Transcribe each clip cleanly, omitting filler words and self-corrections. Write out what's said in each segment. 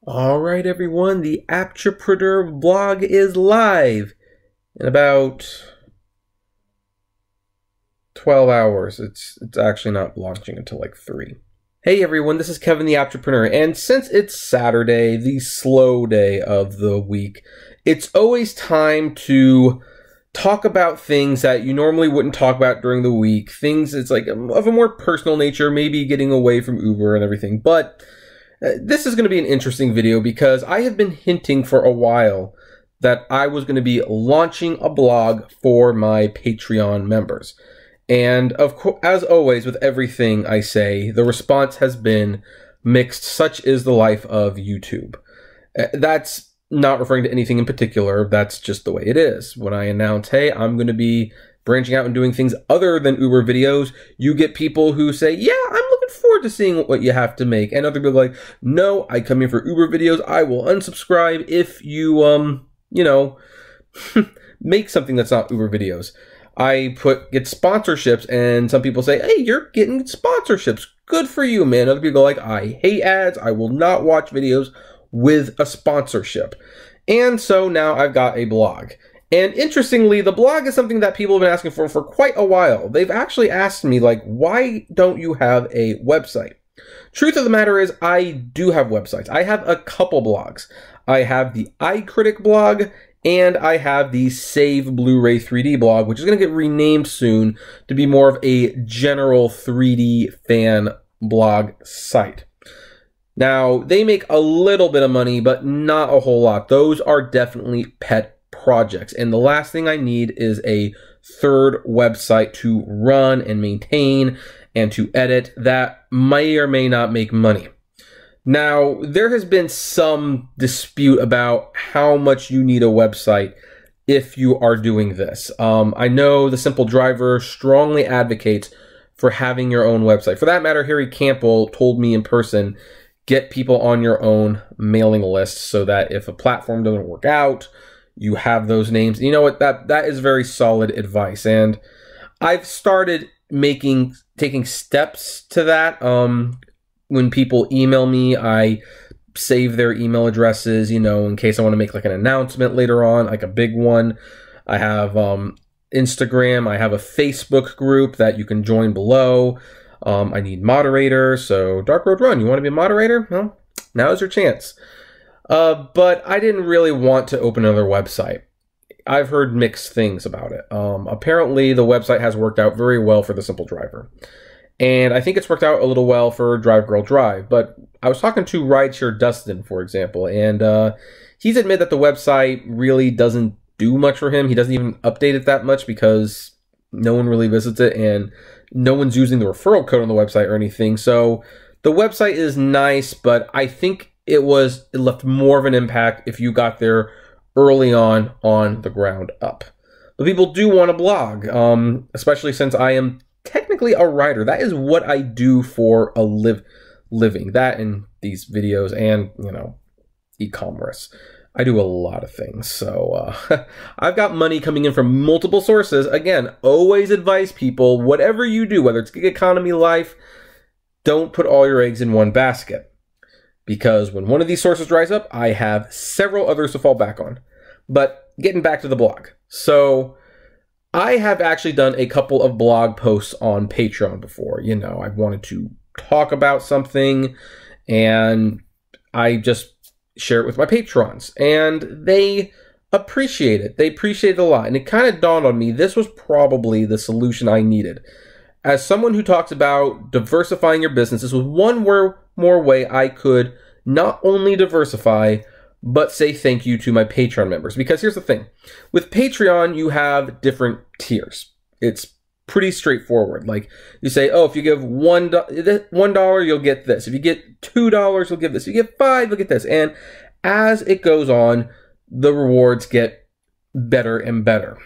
All right, everyone, the Apptrepreneur blog is live in about 12 hours. It's actually not launching until like 3. Hey, everyone, this is Kevin the Apptrepreneur, and since it's Saturday, the slow day of the week, it's always time to talk about things that you normally wouldn't talk about during the week. Things it's like of a more personal nature, maybe getting away from Uber and everything, but this is going to be an interesting video because I have been hinting for a while that I was going to be launching a blog for my Patreon members. And of course, as always with everything I say, the response has been mixed. Such is the life of YouTube. That's not referring to anything in particular. That's just the way it is. When I announce, hey, I'm going to be branching out and doing things other than Uber videos, you get people who say, yeah, I'm looking forward to seeing what you have to make. And other people are like, no, I come here for Uber videos. I will unsubscribe if you, make something that's not Uber videos. I get sponsorships, and some people say, hey, you're getting sponsorships. Good for you, man. Other people are like, I hate ads. I will not watch videos with a sponsorship. And so now I've got a blog. And interestingly, the blog is something that people have been asking for quite a while. They've actually asked me, like, why don't you have a website? Truth of the matter is, I do have websites. I have a couple blogs. I have the iCritic blog, and I have the Save Blu-ray 3D blog, which is going to get renamed soon to be more of a general 3D fan blog site. Now, they make a little bit of money, but not a whole lot. Those are definitely pet projects. And the last thing I need is a third website to run and maintain and to edit that may or may not make money. Now, there has been some dispute about how much you need a website if you are doing this. I know the Simple Driver strongly advocates for having your own website. For that matter, Harry Campbell told me in person, get people on your own mailing list so that if a platform doesn't work out, you have those names. You know what? That is very solid advice. And I've started taking steps to that. When people email me, I save their email addresses, in case I want to make like an announcement later on, like a big one. I have Instagram. I have a Facebook group that you can join below. I need moderators. So Dark Road Run, you want to be a moderator? Well, now is your chance. But I didn't really want to open another website. I've heard mixed things about it. Apparently, the website has worked out very well for the Simple Driver. And I think it's worked out a little well for Drive Girl Drive. But I was talking to Rideshare Dustin, for example, and he's admitted that the website really doesn't do much for him. He doesn't even update it that much because no one really visits it, and no one's using the referral code on the website or anything. So the website is nice, but I think it left more of an impact if you got there early on the ground up. But people do want to blog, especially since I am technically a writer. That is what I do for a living. That and these videos and, e-commerce. I do a lot of things. So I've got money coming in from multiple sources. Again, always advise people, whatever you do, whether it's gig economy life, don't put all your eggs in one basket. Because when one of these sources dries up, I have several others to fall back on. But getting back to the blog. So I have actually done a couple of blog posts on Patreon before. I've wanted to talk about something and I just share it with my patrons. And they appreciate it. They appreciate it a lot. And it kind of dawned on me, this was probably the solution I needed. As someone who talks about diversifying your business, this was one more way I could not only diversify, but say thank you to my Patreon members. Because here's the thing. With Patreon, you have different tiers. It's pretty straightforward. Like you say, oh, if you give $1, you'll get this. If you get $2, you'll get this. If you get $5, you'll get this. And as it goes on, the rewards get better and better.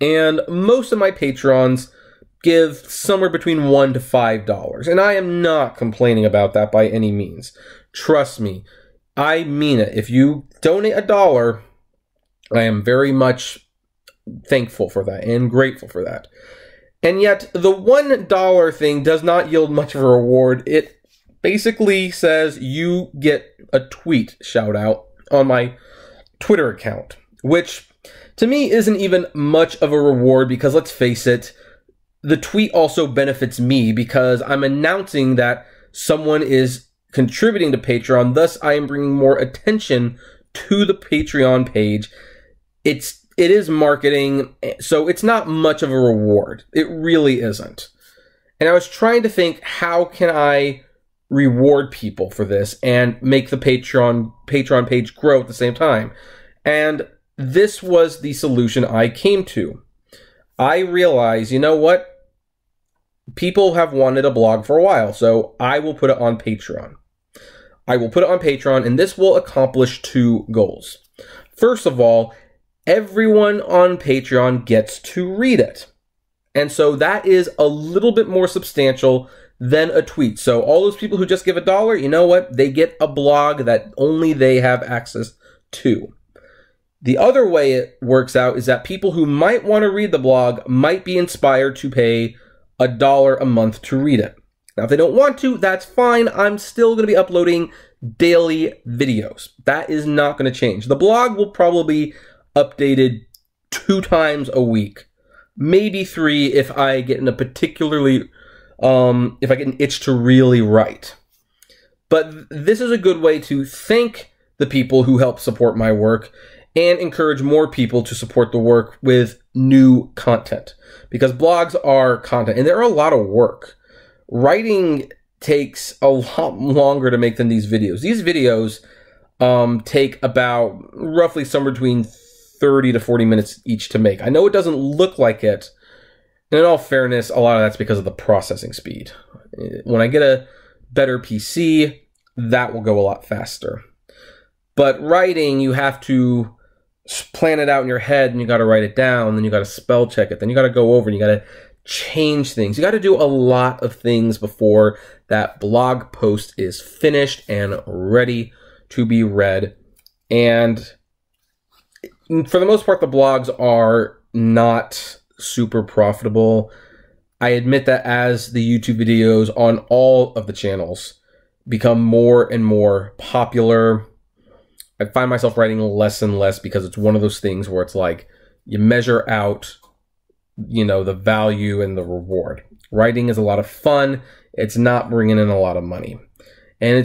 And most of my patrons give somewhere between $1 to $5. And I am not complaining about that by any means. Trust me. I mean it. If you donate $1, I am very much thankful for that and grateful for that. And yet, the $1 thing does not yield much of a reward. It basically says you get a tweet shout out on my Twitter account, which to me isn't even much of a reward because let's face it, the tweet also benefits me because I'm announcing that someone is contributing to Patreon. Thus, I am bringing more attention to the Patreon page. It is marketing, so it's not much of a reward. It really isn't. And I was trying to think, how can I reward people for this and make the Patreon page grow at the same time? And this was the solution I came to. I realized, you know what? People have wanted a blog for a while, so I will put it on Patreon. I will put it on Patreon, and this will accomplish two goals. First of all, everyone on Patreon gets to read it. And so that is a little bit more substantial than a tweet. So all those people who just give $1, you know what? They get a blog that only they have access to. The other way it works out is that people who might want to read the blog might be inspired to pay $1 a month to read it. Now, if they don't want to, that's fine. I'm still going to be uploading daily videos. That is not going to change. The blog will probably be updated 2 times a week, maybe 3 if I get in a particularly, if I get an itch to really write. But this is a good way to thank the people who help support my work and encourage more people to support the work with new content. Because blogs are content, and they're a lot of work. Writing takes a lot longer to make than these videos. These videos take about roughly somewhere between 30 to 40 minutes each to make. I know it doesn't look like it. And in all fairness, a lot of that's because of the processing speed. When I get a better PC, that will go a lot faster. But writing, you have to plan it out in your head, and you got to write it down, then you got to spell check it, then you got to go over and you got to change things. You got to do a lot of things before that blog post is finished and ready to be read. And for the most part, the blogs are not super profitable. I admit that as the YouTube videos on all of the channels become more and more popular, I find myself writing less and less because it's one of those things where it's like you measure out, you know, the value and the reward. Writing is a lot of fun. It's not bringing in a lot of money. And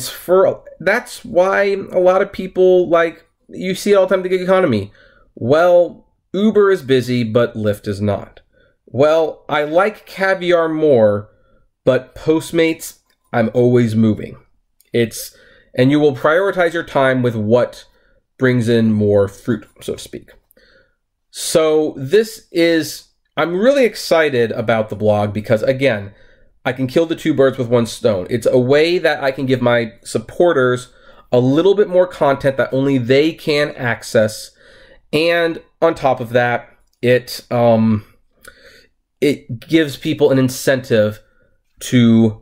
that's why a lot of people, like, you see it all the time, the gig economy. Well, Uber is busy, but Lyft is not. Well, I like caviar more, but Postmates, I'm always moving. And you will prioritize your time with what brings in more fruit, so to speak. So I'm really excited about the blog because, again, I can kill the 2 birds with 1 stone. It's a way that I can give my supporters a little bit more content that only they can access. And on top of that, it gives people an incentive to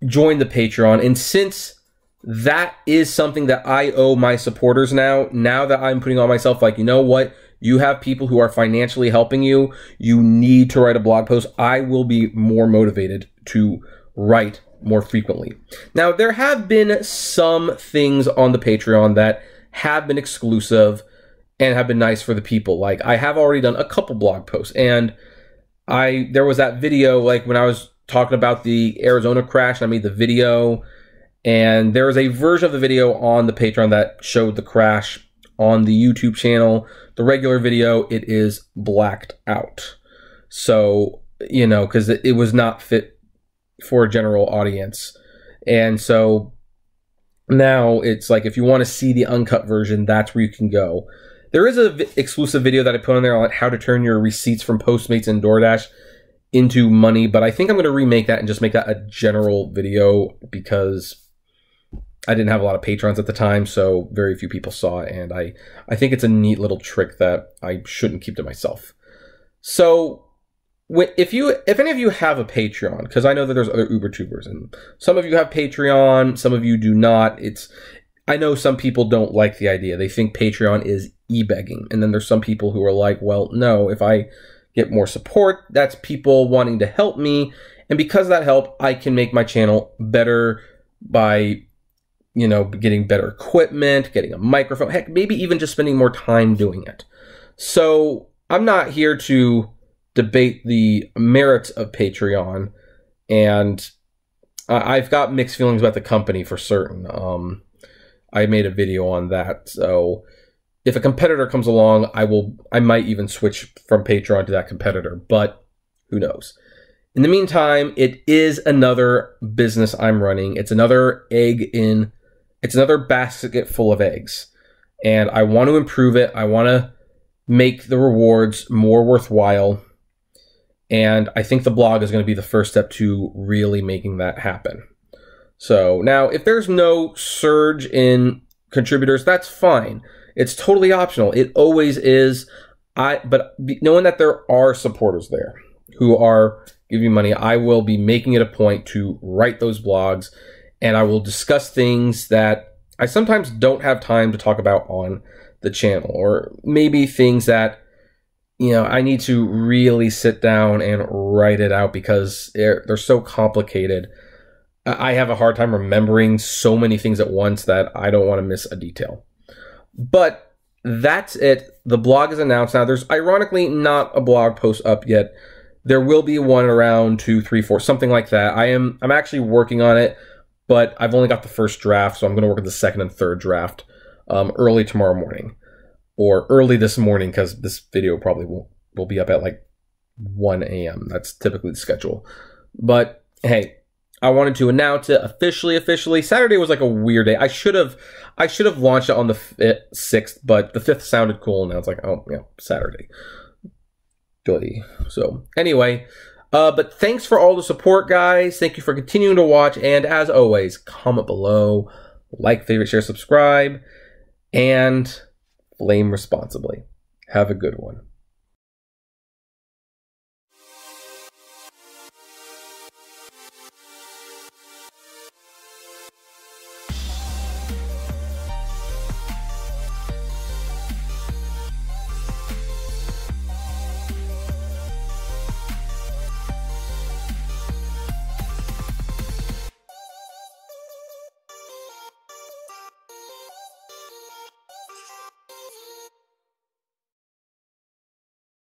join the Patreon. And since that is something that I owe my supporters now that I'm putting on myself, like, you know what? You have people who are financially helping you. You need to write a blog post. I will be more motivated to write more frequently. Now, there have been some things on the Patreon that have been exclusive and have been nice for the people. Like, I have already done a couple blog posts, and there was that video, like, when I was talking about the Arizona crash, and I made the video. And there is a version of the video on the Patreon that showed the crash on the YouTube channel. The regular video, it is blacked out. So, you know, because it was not fit for a general audience. And so now it's like, if you want to see the uncut version, that's where you can go. There is an exclusive video that I put on there on how to turn your receipts from Postmates and DoorDash into money. But I think I'm going to remake that and just make that a general video because I didn't have a lot of patrons at the time, so very few people saw it, and I think it's a neat little trick that I shouldn't keep to myself. So, if any of you have a Patreon, because I know that there's other UberTubers, and some of you have Patreon, some of you do not. I know some people don't like the idea. They think Patreon is e-begging, and then there's some people who are like, well, no, if I get more support, that's people wanting to help me, and because of that help, I can make my channel better by, you know, getting better equipment, getting a microphone, heck, maybe even just spending more time doing it. So I'm not here to debate the merits of Patreon, and I've got mixed feelings about the company for certain. I made a video on that. So if a competitor comes along, I might even switch from Patreon to that competitor, but who knows? In the meantime, it is another business I'm running. It's another it's another basket full of eggs, and I want to improve it. I want to make the rewards more worthwhile, and I think the blog is going to be the first step to really making that happen. So now, if there's no surge in contributors, that's fine. It's totally optional. It always is. But knowing that there are supporters there who are giving money, I will be making it a point to write those blogs, and I will discuss things that I sometimes don't have time to talk about on the channel, or maybe things that, you know, I need to really sit down and write it out because they're so complicated. I have a hard time remembering so many things at once that I don't want to miss a detail. But that's it. The blog is announced now. There's ironically not a blog post up yet. There will be one around 2, 3, 4, something like that. I'm actually working on it, but I've only got the first draft, so I'm going to work on the second and third draft early tomorrow morning, or early this morning, because this video probably will be up at like 1 a.m. That's typically the schedule. But hey, I wanted to announce it officially. Saturday was like a weird day. I should have launched it on the 6th, but the 5th sounded cool, and I was like, oh yeah, Saturday. Goody. So anyway, but thanks for all the support, guys. Thank you for continuing to watch, and as always, comment below, like, favorite, share, subscribe, and flame responsibly. Have a good one.